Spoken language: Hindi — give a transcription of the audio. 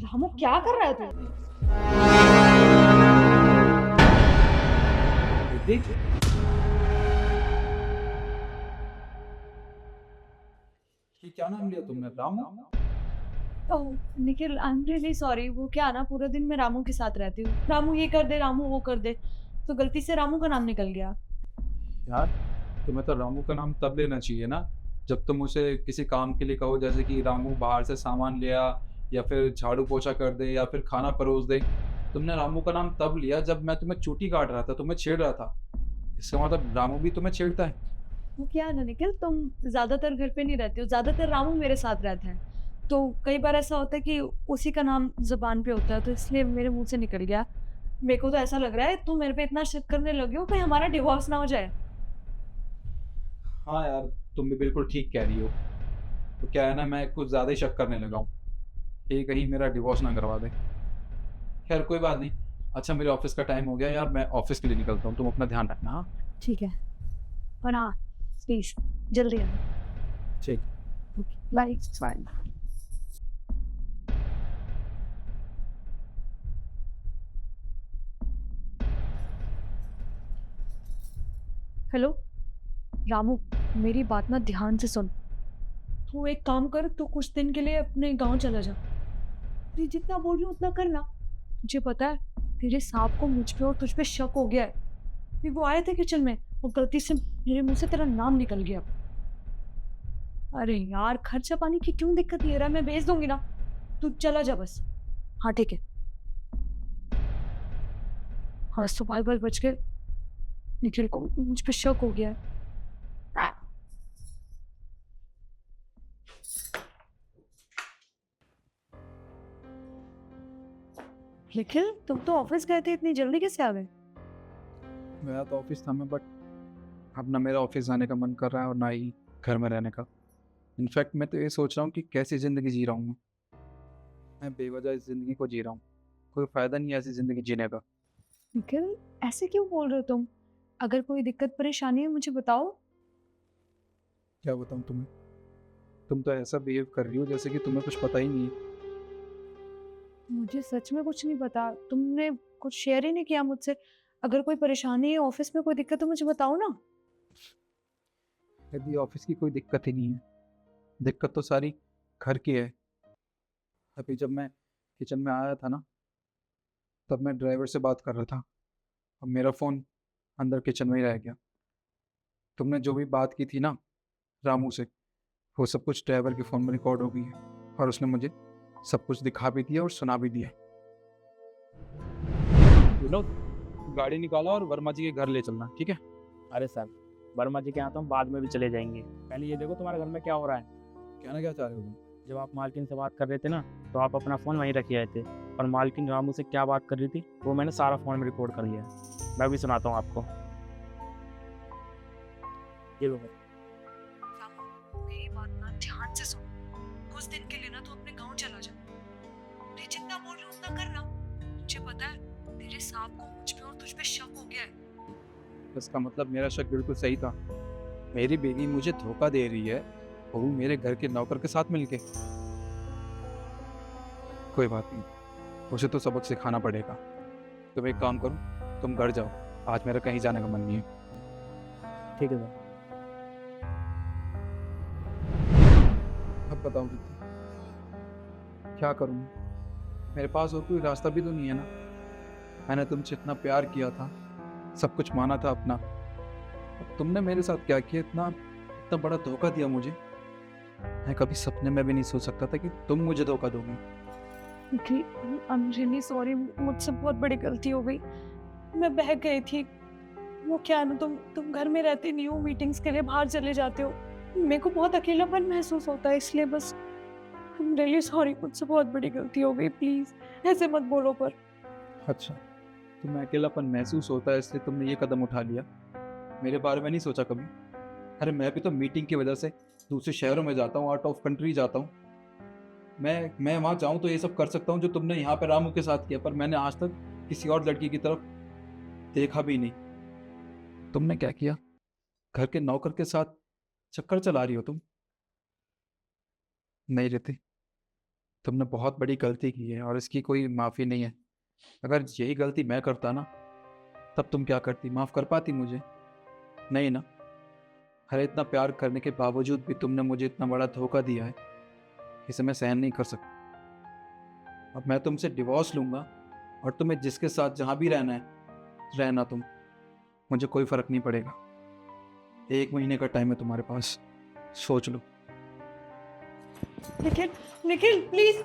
रामू क्या कर रहा है तू? रिद्धि, ये क्या नाम लिया तुमने? Ramu? Oh Nikhil, I am really sorry. वो क्या ना, पूरा दिन मैं रामू के साथ रहती हूँ। रामू ये कर दे, रामू वो कर दे, तो गलती से रामू का नाम निकल गया। यार, तुम्हें तो रामू का नाम तब लेना चाहिए ना जब तुम उसे किसी काम के लिए कहो, जैसे कि रामू बाहर से सामान ले आ, या फिर झाड़ू पोछा कर दे, या फिर खाना परोस दे। तुमने रामू का नाम तब लिया जब मैं तुम्हें चूटी काट रहा था, तुम्हें छेड़ रहा था। इसका मतलब रामू भी तुम्हें छेड़ता है। वो क्या है ना निखिल, तुम ज्यादातर घर पे नहीं रहते हो, ज्यादातर रामू मेरे साथ रहता है। तो कई बार ऐसा होता है कि उसी का नाम जुबान पे होता है, तो इसलिए मेरे मुंह से निकल गया। मेरे को तो ऐसा लग रहा है तुम मेरे पे इतना शक करने लगे हो कहीं हमारा डिवोर्स ना हो जाए। हाँ यार, तुम भी बिल्कुल ठीक कह रही हो। तो क्या है ना, मैं कुछ ज़्यादा ही शक करने लगा हूँ। ये कहीं मेरा डिवोर्स ना करवा दे। खैर कोई बात नहीं। अच्छा, मेरे ऑफिस का टाइम हो गया यार, मैं ऑफिस के लिए निकलता हूँ। तुम अपना ध्यान रखना। हाँ, ठीक है, और हाँ प्लीज जल्दी आना। ठीक। Bye bye. हेलो रामू, मेरी बात ना ध्यान से सुन। तू एक काम कर, तू कुछ दिन के लिए अपने गांव चला जा। मैं जितना बोल रही हूँ उतना करना। तुझे पता है, तेरे सांप को मुझ पे और तुझ पे शक हो गया है। फिर वो आए थे किचन में और गलती से मेरे मुंह से तेरा नाम निकल गया। अरे यार, खर्चा पानी की क्यों दिक्कत ये रहा है, मैं भेज दूंगी ना। तू चला जा बस। हाँ ठीक है। हाँ, सुबह बज के निखिल को मुझ पे शक हो गया है। निखिल, तुम तो ऑफिस गए थे, इतनी जल्दी कैसे आ गए? मेरा तो ऑफिस था मैं, बट अब ना मेरा ऑफिस जाने का मन कर रहा है और ना ही घर में रहने का। इनफैक्ट मैं तो ये सोच रहा हूँ कि कैसी ज़िंदगी जी रहा हूँ मैं बेवजह इस ज़िंदगी को जी रहा हूँ। कोई फ़ायदा नहीं है ऐसी ज़िंदगी जीने का। निखिल, ऐसे क्यों बोल रहे हो तुम? अगर कोई दिक्कत परेशानी है मुझे बताओ। क्या बताऊँ तुम्हें? तुम तो ऐसा बिहेव कर रही हो जैसे कि तुम्हें कुछ पता ही नहीं है। मुझे सच में कुछ नहीं पता, तुमने कुछ शेयर ही नहीं किया मुझसे। अगर कोई परेशानी है, ऑफिस में कोई दिक्कत, तो मुझे बताओ ना। यदि ऑफिस की कोई दिक्कत ही नहीं है, दिक्कत तो सारी घर की है। अभी जब मैं किचन में आया था ना, तब मैं ड्राइवर से बात कर रहा था और मेरा फ़ोन अंदर किचन में ही रह गया। तुमने जो भी बात की थी ना रामू से, वो सब कुछ ड्राइवर के फ़ोन में रिकॉर्ड हो गई है, और उसने मुझे सब कुछ दिखा भी दिया और सुना भी दिया। विनोद, गाड़ी निकाला और वर्मा जी के घर ले चलना, ठीक है? अरे सर, वर्मा जी के यहाँ तो हम बाद में भी चले जाएंगे। पहले ये देखो तुम्हारे घर में क्या हो रहा है। कहना क्या चाह रहे हो तुम? जब आप मालकिन से बात कर रहे थे ना, तो आप अपना फ़ोन वहीं रखे आए थे, और मालकिन रामू से क्या बात कर रही थी वो मैंने सारा फ़ोन में रिकॉर्ड कर लिया है। मैं भी सुनाता हूँ आपको। ये लो भाई। रामू, मेरी बात ना ध्यान से सुन। कुछ दिन के लिए ना तू अपने गांव चला जा। मैं जितना बोल रही हूँ उतना करना। मुझे पता है तेरे सांप को मुझ पे और तुझ पे शक हो गया है। इसका मतलब मेरा शक बिल्कुल सही था। मेरी बीवी मुझे धोखा दे रही है, वो भी मेरे घर के नौकर के साथ मिलके। कोई बात नहीं, उसे तो सबक सिखाना पड़ेगा। तुम एक काम करो, तुम घर जाओ। आज मेरा कहीं जाने का मन नहीं है। ठीक है सर। अब बताओ दीदी, क्या करूँ? मेरे पास और कोई रास्ता भी तो नहीं है ना। मैंने तुमसे इतना प्यार किया था, सब कुछ माना था अपना। अब तुमने मेरे साथ क्या किया? इतना इतना बड़ा धोखा दिया मुझे। मैं कभी सपने में भी नहीं सोच सकता था कि तुम मुझे धोखा दोगे। आई एम रियली सॉरी, मुझसे बहुत बड़ी गलती हो गई। मैं बह गई थी। वो क्या है ना, तुम घर में रहते नहीं हो, मीटिंग्स के लिए बाहर चले जाते हो। मेरे को बहुत अकेलापन महसूस होता है, इसलिए बस आई एम रियली सॉरी, मुझसे बहुत बड़ी गलती हो गई। प्लीज ऐसे मत बोलो पर। अच्छा, तुम्हें अकेलापन महसूस होता है इसलिए तुमने ये कदम उठा लिया। मेरे बारे में नहीं सोचा कभी? अरे, मैं भी तो मीटिंग की वजह से दूसरे शहरों में जाता हूँ, आउट ऑफ कंट्री जाता हूँ। मैं वहाँ जाऊँ तो ये सब कर सकता हूँ जो तुमने यहाँ पे रामू के साथ किया, पर मैंने आज तक किसी और लड़की की तरफ देखा भी नहीं। तुमने क्या किया? घर के नौकर के साथ चक्कर चला रही हो तुम? नहीं रहती, तुमने बहुत बड़ी गलती की है और इसकी कोई माफ़ी नहीं है। अगर यही गलती मैं करता ना, तब तुम क्या करती? माफ़ कर पाती मुझे? नहीं ना। अरे इतना प्यार करने के बावजूद भी तुमने मुझे इतना बड़ा धोखा दिया है, इसे मैं सहन नहीं कर सकता। अब मैं तुमसे डिवोर्स लूँगा और तुम्हें जिसके साथ जहाँ भी रहना है, रहना तुम। मुझे कोई फ़र्क नहीं पड़ेगा। 1 महीने का टाइम है तुम्हारे पास, सोच लो। निखिल, निखिल प्लीज